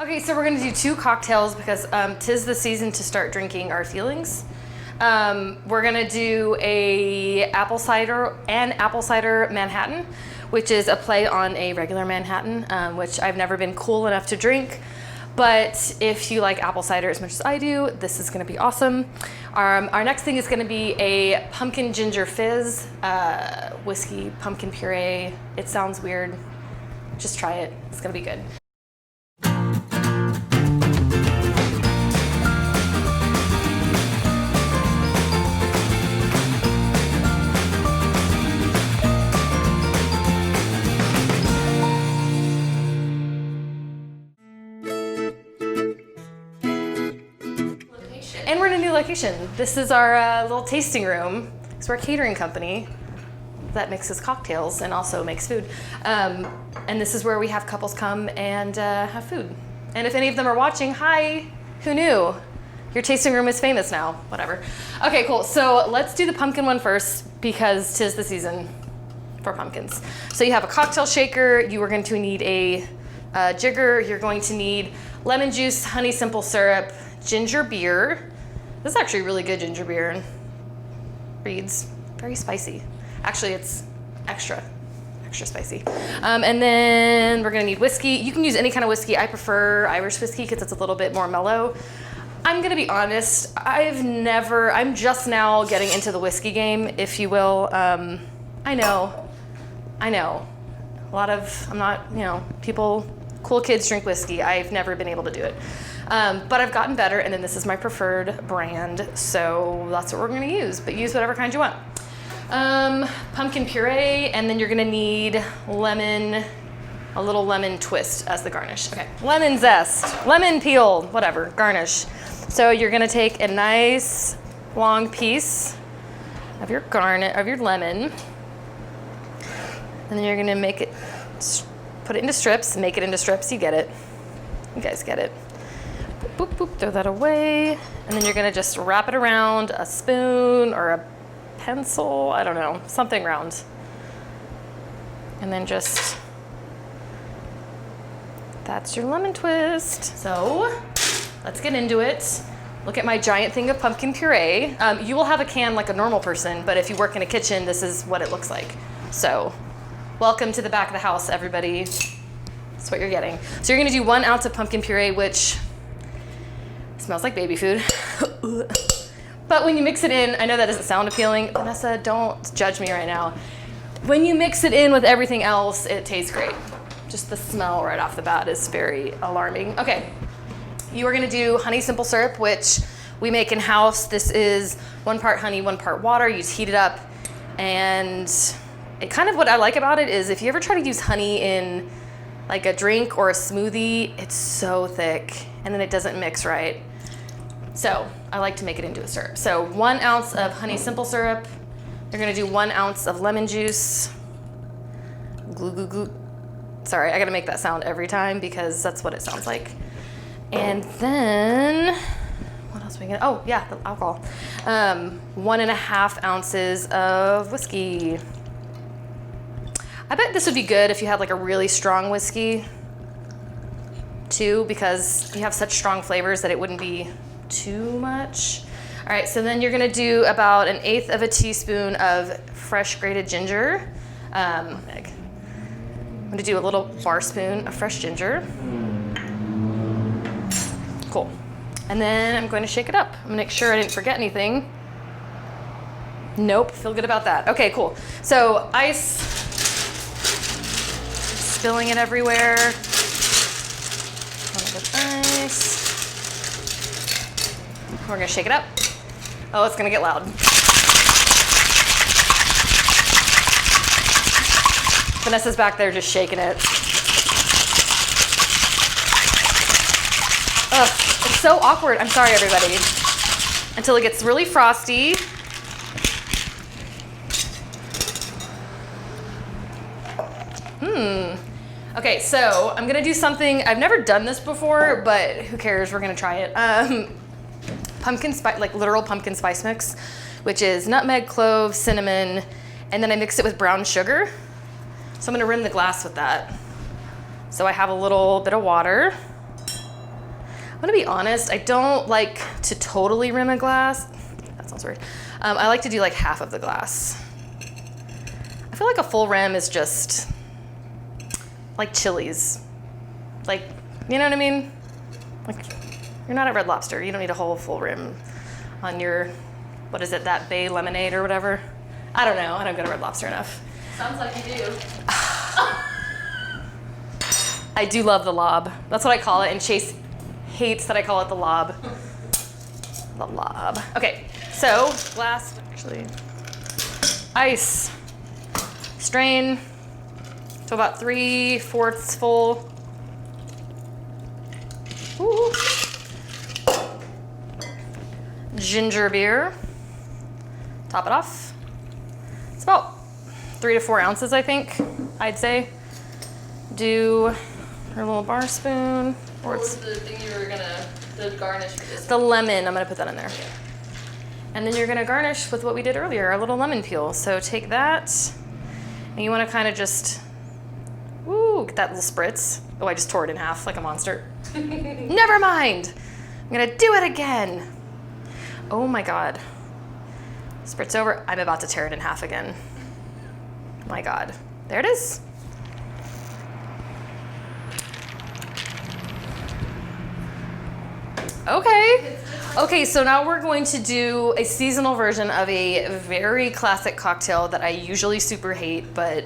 Okay, so we're gonna do 2 cocktails because 'tis the season to start drinking our feelings. We're gonna do an apple cider Manhattan, which is a play on a regular Manhattan, which I've never been cool enough to drink. But if you like apple cider as much as I do, this is gonna be awesome. Our next thing is gonna be a pumpkin ginger fizz, whiskey pumpkin puree. It sounds weird. Just try it, it's gonna be good. And we're in a new location. This is our little tasting room. So we're a catering company that mixes cocktails and also makes food. And this is where we have couples come and have food. And if any of them are watching, hi, who knew? Your tasting room is famous now, whatever. Okay, cool, so let's do the pumpkin one first because 'tis the season for pumpkins. So you have a cocktail shaker, you are going to need a jigger, you're going to need lemon juice, honey simple syrup, ginger beer. This is actually really good ginger beer. Reads very spicy. Actually, it's extra spicy. And then we're gonna need whiskey. You can use any kind of whiskey. I prefer Irish whiskey because it's a little bit more mellow. I'm gonna be honest, I'm just now getting into the whiskey game, if you will. I know. Cool kids drink whiskey. I've never been able to do it. But I've gotten better, and then this is my preferred brand, so that's what we're gonna use, but use whatever kind you want. Pumpkin puree, and then you're gonna need a little lemon twist as the garnish. Okay, lemon zest, lemon peel, whatever, garnish. So you're gonna take a nice long piece of your lemon, and then you're gonna put it into strips, make it into strips, you get it. You guys get it. Boop, boop, boop, throw that away. And then you're gonna just wrap it around a spoon or a pencil, I don't know, something round. And then that's your lemon twist. So let's get into it. Look at my giant thing of pumpkin puree. You will have a can like a normal person, but if you work in a kitchen, this is what it looks like. So welcome to the back of the house, everybody. That's what you're getting. So you're gonna do 1 ounce of pumpkin puree, which smells like baby food. But when you mix it in, I know that doesn't sound appealing. Vanessa, don't judge me right now. When you mix it in with everything else, it tastes great. Just the smell right off the bat is very alarming. Okay, you are gonna do honey simple syrup, which we make in-house. This is 1 part honey, 1 part water. You just heat it up. And what I like about it is if you ever try to use honey in like a drink or a smoothie, it's so thick and then it doesn't mix right. So I like to make it into a syrup. So 1 ounce of honey simple syrup. You're gonna do 1 ounce of lemon juice. Glue, glue, glue. Sorry, I gotta make that sound every time because that's what it sounds like. And then, what else are we gonna, oh yeah, the alcohol. 1.5 ounces of whiskey. I bet this would be good if you had like a really strong whiskey too, because you have such strong flavors that it wouldn't be too much. All right, so then you're gonna do about 1/8 of a teaspoon of fresh grated ginger. I'm gonna do a little bar spoon of fresh ginger. Cool. And then I'm going to shake it up. I'm gonna make sure I didn't forget anything. Nope, feel good about that. Okay, cool. So ice, spilling it everywhere. Ice. We're gonna shake it up. Oh, it's gonna get loud. Vanessa's back there just shaking it. Ugh, it's so awkward. I'm sorry, everybody. Until it gets really frosty. Okay, so I'm gonna do something, I've never done this before, but who cares, we're gonna try it. Pumpkin spice, like literal pumpkin spice mix, which is nutmeg, clove, cinnamon, and then I mix it with brown sugar. So I'm gonna rim the glass with that. So I have a little bit of water. I'm gonna be honest, I don't like to totally rim a glass. That sounds weird. I like to do like half of the glass. I feel like a full rim is just like Chili's. Like, you know what I mean? Like, you're not at Red Lobster. You don't need a whole full rim on your, what is it, that bay lemonade or whatever? I don't know. I don't go to Red Lobster enough. Sounds like you do. I do love the lob. That's what I call it, and Chase hates that I call it the lob. The lob. Okay, so glass, actually, ice. Strain to about 3/4 full. Ooh. Ginger beer. Top it off. It's about 3 to 4 ounces, I think, I'd say. Do her little bar spoon. Or what was the thing you were gonna, the garnish for this? The lemon, I'm gonna put that in there. And then you're gonna garnish with what we did earlier, our little lemon peel. So take that, and you wanna kinda just, ooh, get that little spritz. Oh, I just tore it in half like a monster. Never mind, I'm gonna do it again. Oh my God. Spritz over, I'm about to tear it in half again. My God, there it is. Okay. Okay, so now we're going to do a seasonal version of a very classic cocktail that I usually super hate, but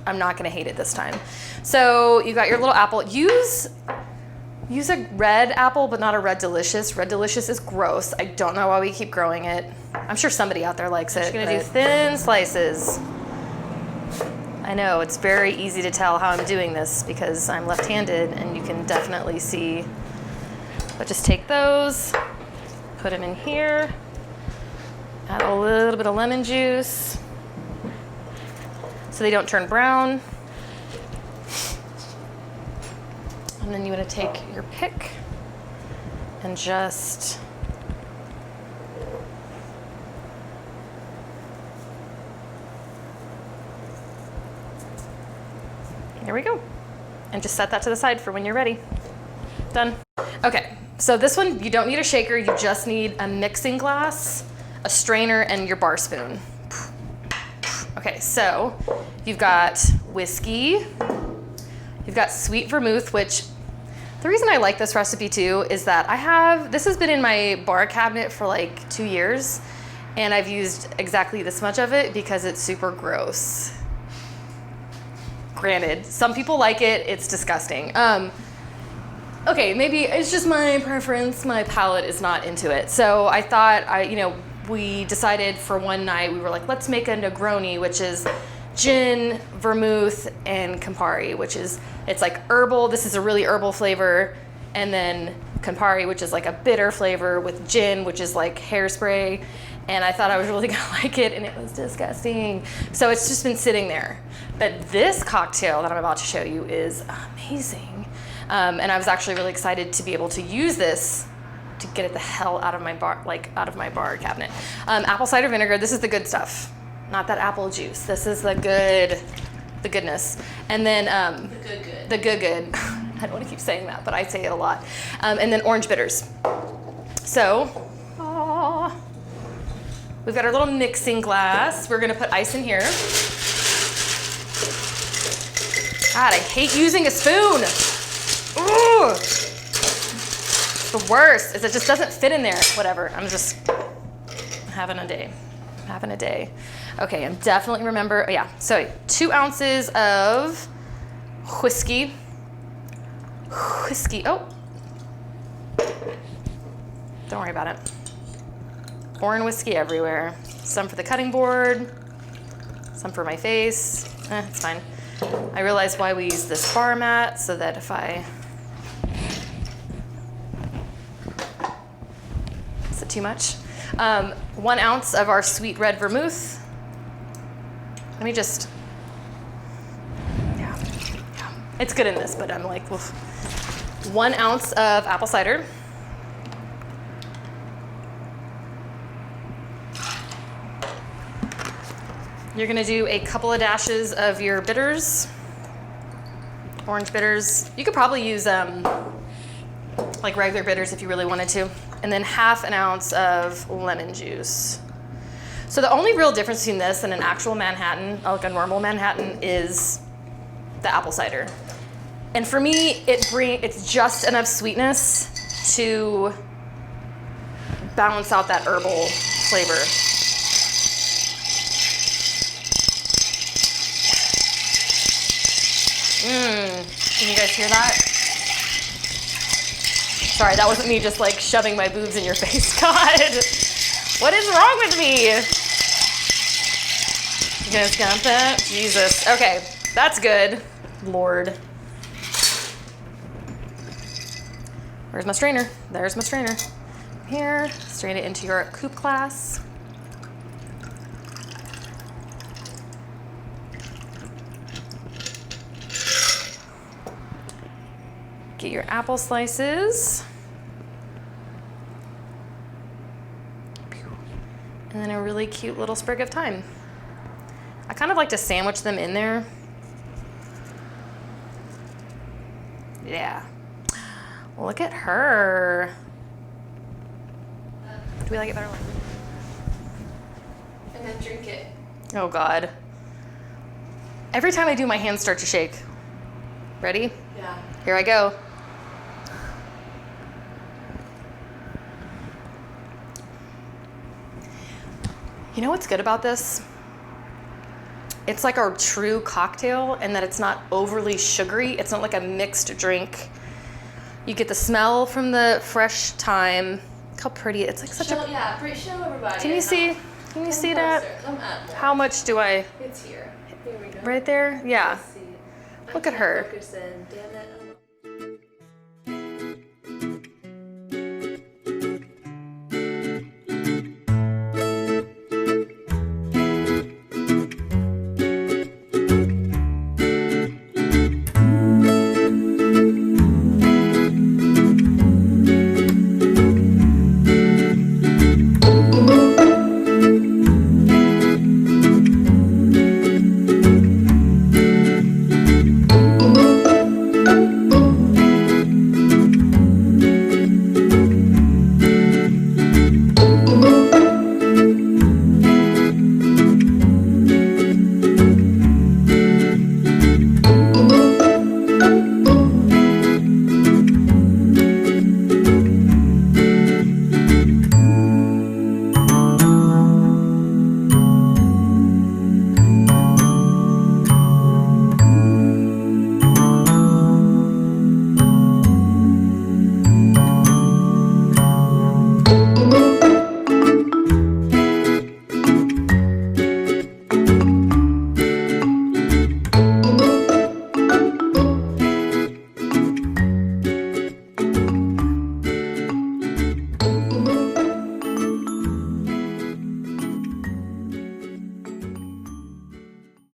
I'm not gonna hate it this time. So you got your little apple. Use a red apple, but not a Red Delicious. Red Delicious is gross. I don't know why we keep growing it. I'm sure somebody out there likes it. I'm just gonna do thin slices. I know, it's very easy to tell how I'm doing this because I'm left-handed, and you can definitely see. But just take those, put them in here, add a little bit of lemon juice so they don't turn brown. And then you want to take your pick and just there we go. And just set that to the side for when you're ready. Done. Okay, so this one, you don't need a shaker, you just need a mixing glass, a strainer, and your bar spoon. Okay, so you've got whiskey, you've got sweet vermouth, which the reason I like this recipe too is that this has been in my bar cabinet for like 2 years, and I've used exactly this much of it because it's super gross. Granted, some people like it, it's disgusting. Okay, maybe it's just my preference. My palate is not into it. So I thought, we decided for one night, we were like, let's make a Negroni, which is gin, vermouth, and Campari, it's like herbal. This is a really herbal flavor. And then Campari, which is like a bitter flavor, with gin, which is like hairspray. And I thought I was really gonna like it, and it was disgusting. So it's just been sitting there. But this cocktail that I'm about to show you is amazing. And I was actually really excited to be able to use this to get it the hell out of my bar cabinet. Apple cider vinegar, this is the good stuff. Not that apple juice. This is the goodness. And then the good. I don't want to keep saying that, but I say it a lot. And then orange bitters. So, we've got our little mixing glass. We're gonna put ice in here. God, I hate using a spoon. Ooh. The worst is it just doesn't fit in there. Whatever, I'm just having a day. Okay, I'm definitely so 2 ounces of whiskey. Oh, don't worry about it. Pouring whiskey everywhere. Some for the cutting board, some for my face. It's fine. I realized why we use this bar mat, so that if is it too much? 1 ounce of our sweet red vermouth. Let me just, it's good in this, but I'm like, oof. 1 ounce of apple cider. You're gonna do a couple of dashes of your bitters, orange bitters. You could probably use like regular bitters if you really wanted to. And then 1/2 ounce of lemon juice. So the only real difference between this and an actual Manhattan, like a normal Manhattan, is the apple cider. And for me, it's just enough sweetness to balance out that herbal flavor. Can you guys hear that? Sorry, that wasn't me just like shoving my boobs in your face. God, what is wrong with me? You guys got that? Jesus. Okay, that's good. Lord. Where's my strainer? There's my strainer. Here, strain it into your coupe glass. Get your apple slices. And then a really cute little sprig of thyme. I kind of like to sandwich them in there. Yeah. Look at her. Do we like it better? And then drink it. Oh God. Every time I do, my hands start to shake. Ready? Yeah. Here I go. You know what's good about this? It's like a true cocktail in that it's not overly sugary. It's not like a mixed drink. You get the smell from the fresh thyme. Look how pretty it's like such show, a. Yeah, show everybody. Can you see? Can you see that? Come up more. How much do I? It's here. Here we go. Right there? Yeah. Let's see. Look at her. Focus in. Damn it.